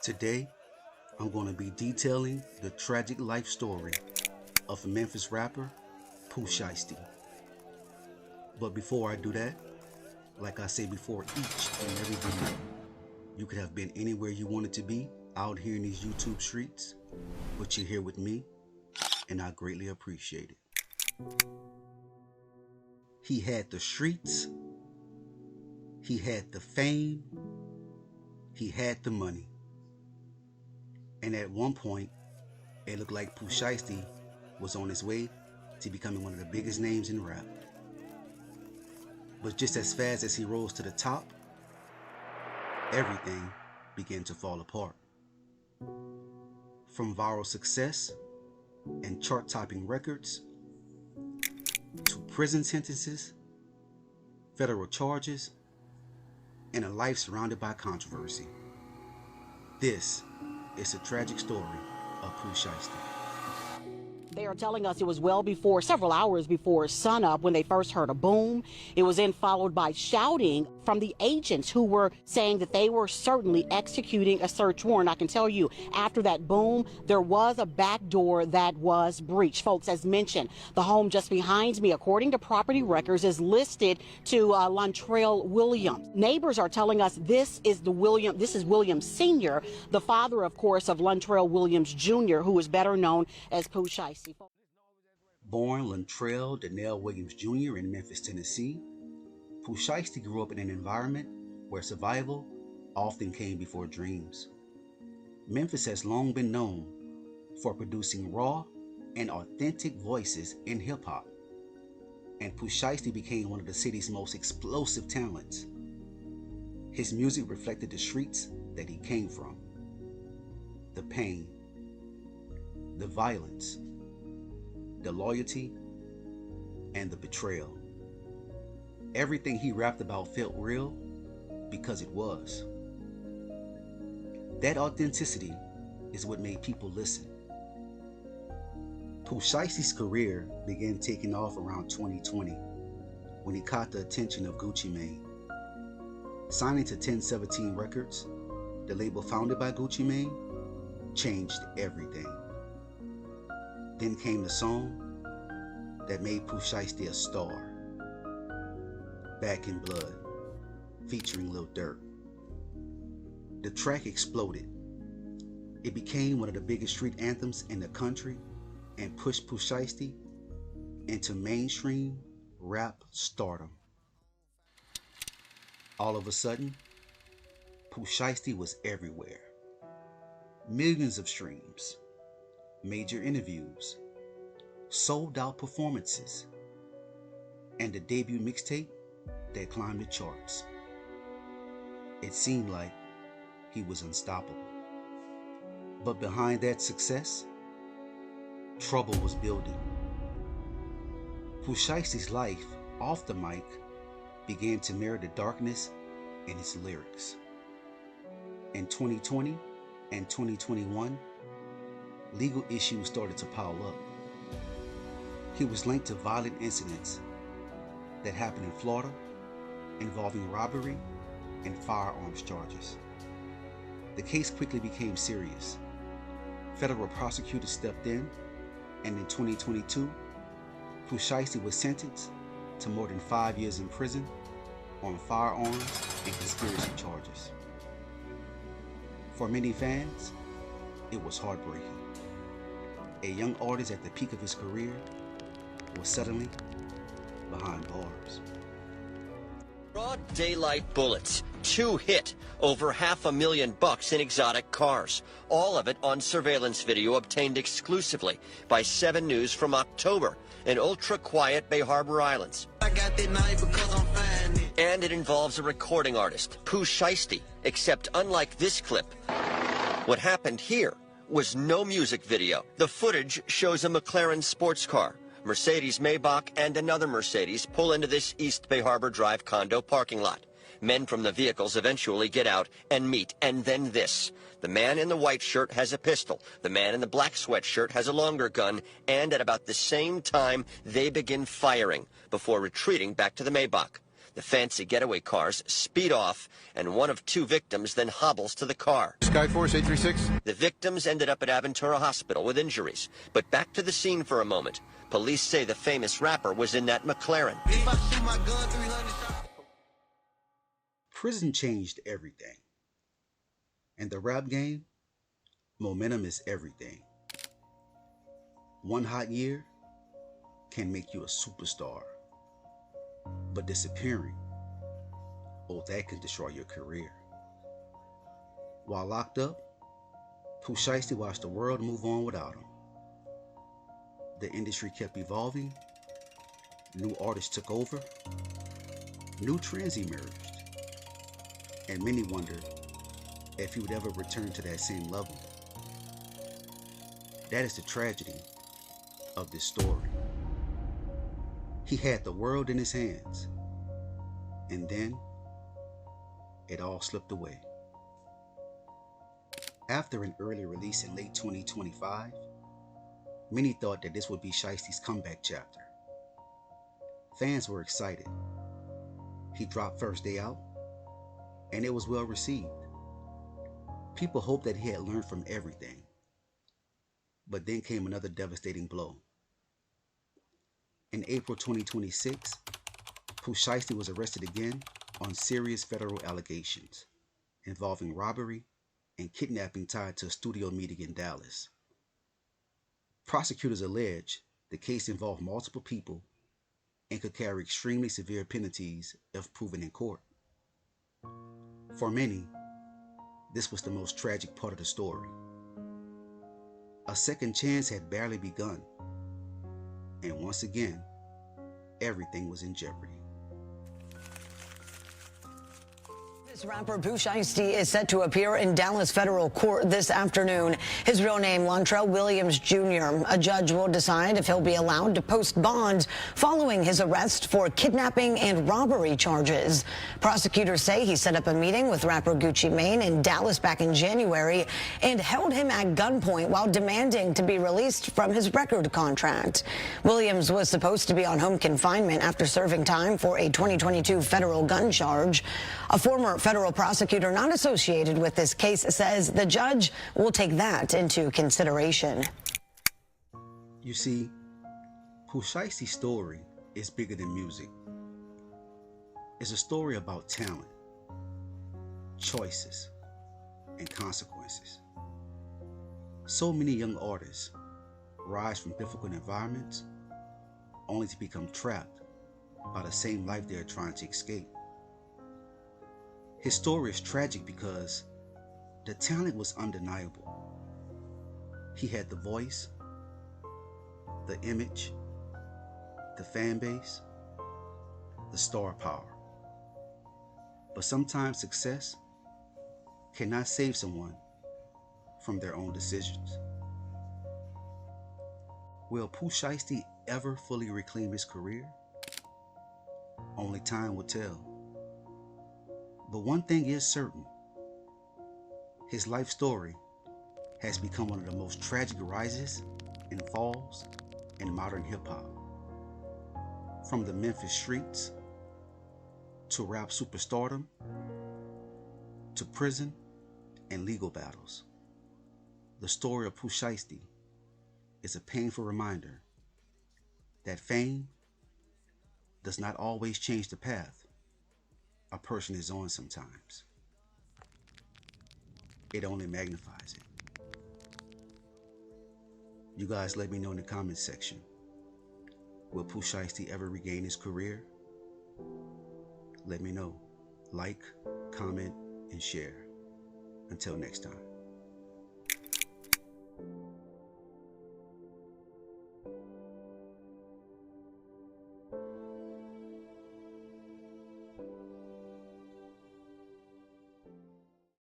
Today, I'm going to be detailing the tragic life story of Memphis rapper Pooh Shiesty. But before I do that, like I say before each and every video, you could have been anywhere you wanted to be out here in these YouTube streets, but you're here with me, and I greatly appreciate it. He had the streets, he had the fame, he had the money. And at one point, it looked like Pooh Shiesty was on his way to becoming one of the biggest names in rap. But just as fast as he rose to the top, everything began to fall apart. From viral success and chart-topping records, to prison sentences, federal charges, and a life surrounded by controversy. This is a tragic story of Pooh Shiesty. They are telling us it was well before, several hours before sunup when they first heard a boom. It was then followed by shouting from the agents who were saying that they were certainly executing a search warrant. I can tell you, after that boom, there was a back door that was breached. Folks, as mentioned, the home just behind me, according to property records, is listed to Lontrell Williams. Neighbors are telling us this is Williams Sr., the father, of course, of Lontrell Williams Jr., who is better known as Pooh Shiesty. Born Lontrell Donnell Williams Jr. in Memphis, Tennessee, Pooh Shiesty grew up in an environment where survival often came before dreams. Memphis has long been known for producing raw and authentic voices in hip-hop, and Pooh Shiesty became one of the city's most explosive talents. His music reflected the streets that he came from, the pain, the violence, the loyalty, and the betrayal. Everything he rapped about felt real because it was. That authenticity is what made people listen. Pooh Shiesty's career began taking off around 2020 when he caught the attention of Gucci Mane. Signing to 1017 Records, the label founded by Gucci Mane, changed everything. Then came the song that made Pooh Shiesty a star, Back in Blood, featuring Lil Durk. The track exploded. It became one of the biggest street anthems in the country and pushed Pooh Shiesty into mainstream rap stardom. All of a sudden, Pooh Shiesty was everywhere. Millions of streams, major interviews, sold out performances, and the debut mixtape that climbed the charts. It seemed like he was unstoppable. But behind that success, trouble was building. Pooh Shiesty's life off the mic began to mirror the darkness in his lyrics. In 2020 and 2021, legal issues started to pile up. He was linked to violent incidents that happened in Florida involving robbery and firearms charges. The case quickly became serious. Federal prosecutors stepped in, and in 2022, Pooh Shiesty was sentenced to more than 5 years in prison on firearms and conspiracy charges. For many fans, it was heartbreaking. A young artist at the peak of his career was suddenly behind bars. Broad daylight bullets, 2 hit, over $500,000 in exotic cars. All of it on surveillance video obtained exclusively by 7 News from October in ultra-quiet Bay Harbor Islands. I got that night because I'm fine. And it involves a recording artist, Pooh Shiesty, except unlike this clip, what happened here was no music video. The footage shows a McLaren sports car, Mercedes Maybach, and another Mercedes pull into this East Bay Harbor Drive condo parking lot. Men from the vehicles eventually get out and meet, and then this. The man in the white shirt has a pistol. The man in the black sweatshirt has a longer gun, and at about the same time, they begin firing before retreating back to the Maybach. The fancy getaway cars speed off, and one of two victims then hobbles to the car. Skyforce 836. The victims ended up at Aventura Hospital with injuries. But back to the scene for a moment. Police say the famous rapper was in that McLaren. If I shoot my gun 300 shots. Prison changed everything. In the rap game, momentum is everything. One hot year can make you a superstar. But disappearing, oh, that can destroy your career. While locked up, Pooh Shiesty watched the world move on without him. The industry kept evolving, new artists took over, new trends emerged, and many wondered if he would ever return to that same level. That is the tragedy of this story. He had the world in his hands, and then it all slipped away. After an early release in late 2025, many thought that this would be Shiesty's comeback chapter. Fans were excited. He dropped first day out, and it was well received. People hoped that he had learned from everything. But then came another devastating blow. In April 2026, Pooh Shiesty was arrested again on serious federal allegations involving robbery and kidnapping tied to a studio meeting in Dallas. Prosecutors allege the case involved multiple people and could carry extremely severe penalties if proven in court. For many, this was the most tragic part of the story. A second chance had barely begun, and once again, everything was in jeopardy. Rapper Pooh Shiesty is set to appear in Dallas federal court this afternoon. His real name, Lontrell Williams Jr. A judge will decide if he'll be allowed to post bond following his arrest for kidnapping and robbery charges. Prosecutors say he set up a meeting with rapper Gucci Mane in Dallas back in January and held him at gunpoint while demanding to be released from his record contract. Williams was supposed to be on home confinement after serving time for a 2022 federal gun charge. A former federal prosecutor not associated with this case says the judge will take that into consideration. You see, Pooh Shiesty's story is bigger than music. It's a story about talent, choices, and consequences. So many young artists rise from difficult environments only to become trapped by the same life they are trying to escape. His story is tragic because the talent was undeniable. He had the voice, the image, the fan base, the star power. But sometimes success cannot save someone from their own decisions. Will Pooh Shiesty ever fully reclaim his career? Only time will tell. But one thing is certain. His life story has become one of the most tragic rises and falls in modern hip-hop. From the Memphis streets, to rap superstardom, to prison and legal battles. The story of Pooh Shiesty is a painful reminder that fame does not always change the path a person is on sometimes. It only magnifies it. You guys let me know in the comments section. Will Pooh Shiesty ever regain his career? Let me know. Like, comment, and share. Until next time.